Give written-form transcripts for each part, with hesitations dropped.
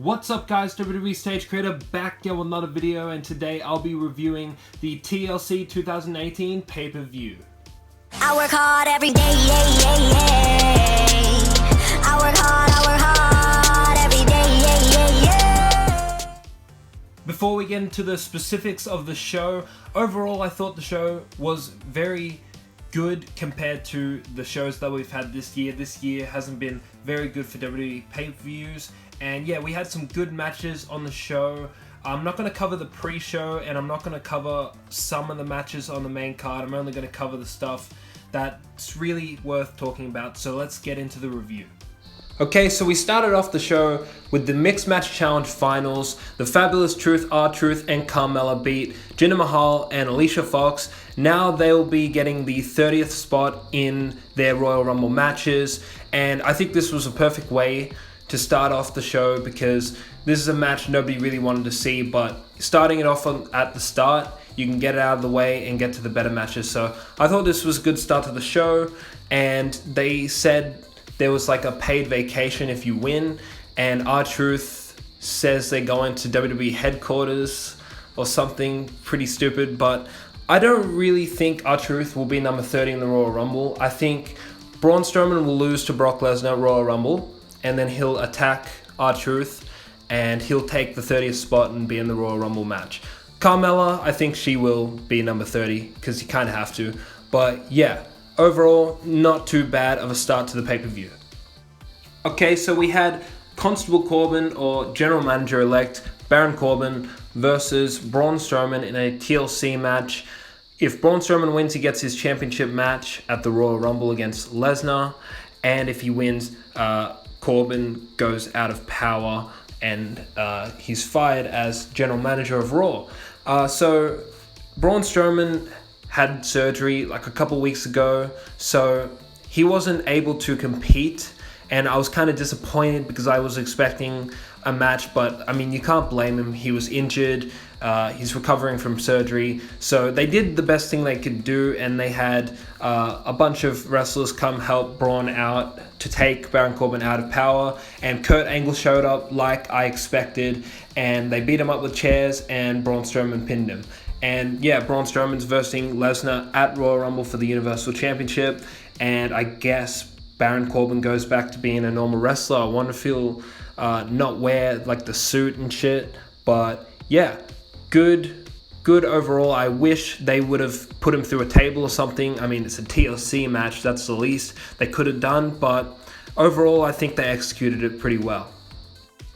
What's up guys, WWE Stage Creator back here with another video, and today I'll be reviewing the TLC 2018 pay-per-view. I work hard every day, I work hard every day, Before we get into the specifics of the show, overall I thought the show was very good compared to the shows that we've had this year. This year hasn't been very good for WWE pay-per-views, and yeah, we had some good matches on the show. I'm not going to cover the pre-show, and I'm not going to cover some of the matches on the main card. I'm only going to cover the stuff that's really worth talking about, so let's get into the review. Okay, so we started off the show with the Mixed Match Challenge Finals. The Fabulous Truth, R-Truth, and Carmella beat Jinder Mahal and Alicia Fox. Now they'll be getting the 30th spot in their Royal Rumble matches, and I think this was a perfect way to start off the show because this is a match nobody really wanted to see, but starting it off at the start, you can get it out of the way and get to the better matches. So I thought this was a good start to the show, and they said there was like a paid vacation if you win, and R-Truth says they're going to WWE headquarters or something pretty stupid, but I don't really think R-Truth will be number 30 in the Royal Rumble. I think Braun Strowman will lose to Brock Lesnar at Royal Rumble, and then he'll attack R-Truth, and he'll take the 30th spot and be in the Royal Rumble match. Carmella, I think she will be number 30, because you kind of have to. But yeah, overall, not too bad of a start to the pay-per-view. Okay, so we had Constable Corbin, or General Manager-elect Baron Corbin, versus Braun Strowman in a TLC match. If Braun Strowman wins, he gets his championship match at the Royal Rumble against Lesnar, and if he wins, Corbin goes out of power and he's fired as general manager of Raw. So Braun Strowman had surgery like a couple weeks ago, so he wasn't able to compete, and I was kind of disappointed because I was expecting a match, but I mean, you can't blame him. He was injured, he's recovering from surgery, so they did the best thing they could do, and they had a bunch of wrestlers come help Braun out to take Baron Corbin out of power, and Kurt Angle showed up like I expected, and they beat him up with chairs, and Braun Strowman pinned him. And yeah, Braun Strowman's versing Lesnar at Royal Rumble for the Universal Championship, and I guess Baron Corbin goes back to being a normal wrestler. I want to feel not wear like the suit and shit, but yeah, good overall. I wish they would have put him through a table or something. I mean, it's a TLC match, that's the least they could have done, but overall I think they executed it pretty well.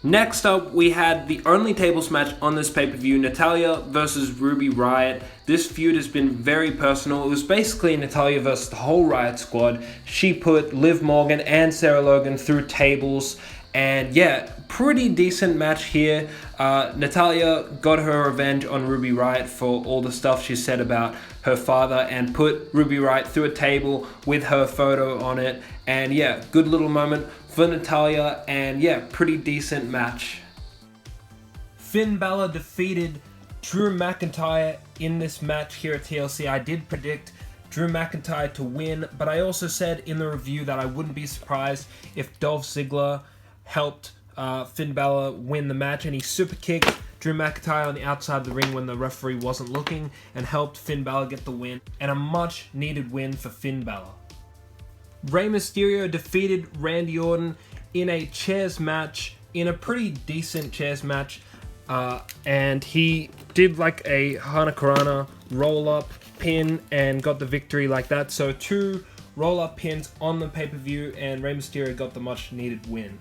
Next up, we had the only tables match on this pay-per-view, Natalya versus Ruby Riott. This feud has been very personal. It was basically Natalya versus the whole Riott squad. She put Liv Morgan and Sarah Logan through tables, and yeah, pretty decent match here. Natalya got her revenge on Ruby Riott for all the stuff she said about her father, and put Ruby Riott through a table with her photo on it. And yeah, good little moment for Natalya, and yeah, pretty decent match. Finn Balor defeated Drew McIntyre in this match here at TLC. I did predict Drew McIntyre to win, but I also said in the review that I wouldn't be surprised if Dolph Ziggler helped Finn Balor win the match, and he super kicked Drew McIntyre on the outside of the ring when the referee wasn't looking, and helped Finn Balor get the win, and a much needed win for Finn Balor. Rey Mysterio defeated Randy Orton in a chairs match, in a pretty decent chairs match, and he did like a Hanakarana roll-up pin and got the victory like that. So 2 roll-up pins on the pay-per-view, and Rey Mysterio got the much needed win.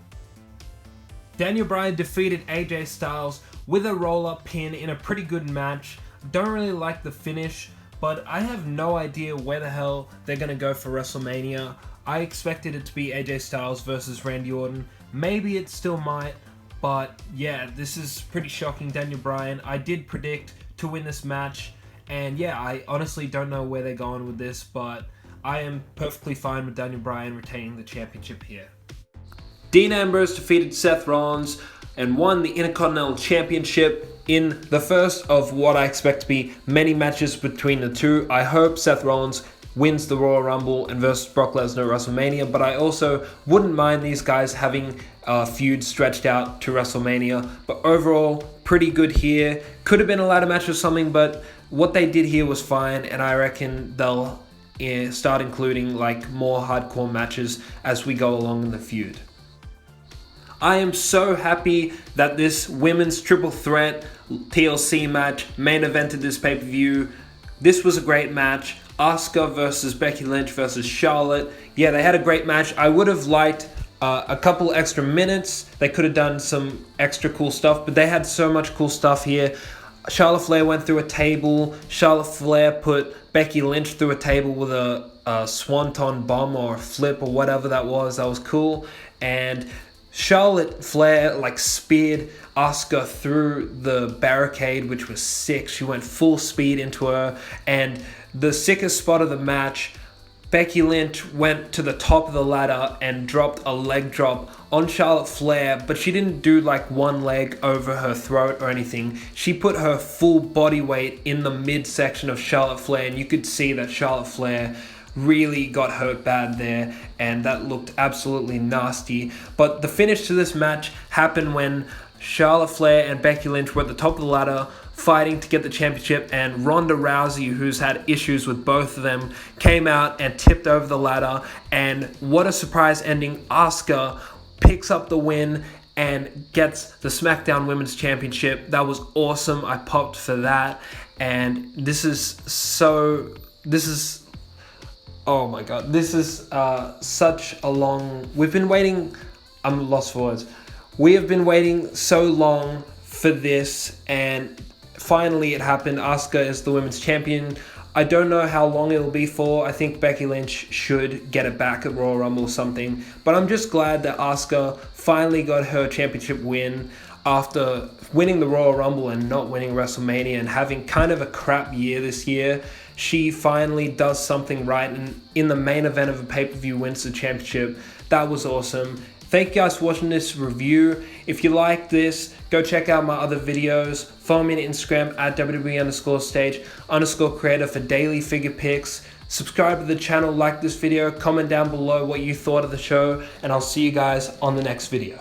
Daniel Bryan defeated AJ Styles with a roll-up pin in a pretty good match. Don't really like the finish, but I have no idea where the hell they're going to go for WrestleMania. I expected it to be AJ Styles versus Randy Orton. Maybe it still might, but yeah, this is pretty shocking. Daniel Bryan, I did predict to win this match, and yeah, I honestly don't know where they're going with this, but I am perfectly fine with Daniel Bryan retaining the championship here. Dean Ambrose defeated Seth Rollins and won the Intercontinental Championship in the first of what I expect to be many matches between the two. I hope Seth Rollins wins the Royal Rumble and versus Brock Lesnar at WrestleMania, but I also wouldn't mind these guys having a feud stretched out to WrestleMania. But overall, pretty good here. Could have been a ladder match or something, but what they did here was fine, and I reckon they'll start including like more hardcore matches as we go along in the feud. I am so happy that this women's triple threat TLC match main evented this pay-per-view. This was a great match. Asuka versus Becky Lynch versus Charlotte. Yeah, they had a great match. I would have liked a couple extra minutes. They could have done some extra cool stuff, but they had so much cool stuff here. Charlotte Flair went through a table. Charlotte Flair put Becky Lynch through a table with a swanton bomb or a flip or whatever that was. That was cool. And Charlotte Flair like speared Asuka through the barricade, which was sick. She went full speed into her. And the sickest spot of the match, Becky Lynch went to the top of the ladder and dropped a leg drop on Charlotte Flair, but she didn't do like one leg over her throat or anything. She put her full body weight in the midsection of Charlotte Flair, and you could see that Charlotte Flair really got hurt bad there, and that looked absolutely nasty. But the finish to this match happened when Charlotte Flair and Becky Lynch were at the top of the ladder fighting to get the championship, and Ronda Rousey, who's had issues with both of them, came out and tipped over the ladder, and what a surprise ending. Asuka picks up the win and gets the SmackDown Women's Championship. That was awesome. I popped for that, and oh my god, this is such a long... We've been waiting... I'm lost for words. We have been waiting so long for this, and finally it happened. Asuka is the women's champion. I don't know how long it'll be for. I think Becky Lynch should get it back at Royal Rumble or something. But I'm just glad that Asuka finally got her championship win after winning the Royal Rumble and not winning WrestleMania and having kind of a crap year this year. She finally does something right, and in the main event of a pay-per-view wins the championship. That was awesome. Thank you guys for watching this review. If you like this, go check out my other videos. Follow me on Instagram at WWE_stage_creator for daily figure picks. Subscribe to the channel, like this video, comment down below what you thought of the show, and I'll see you guys on the next video.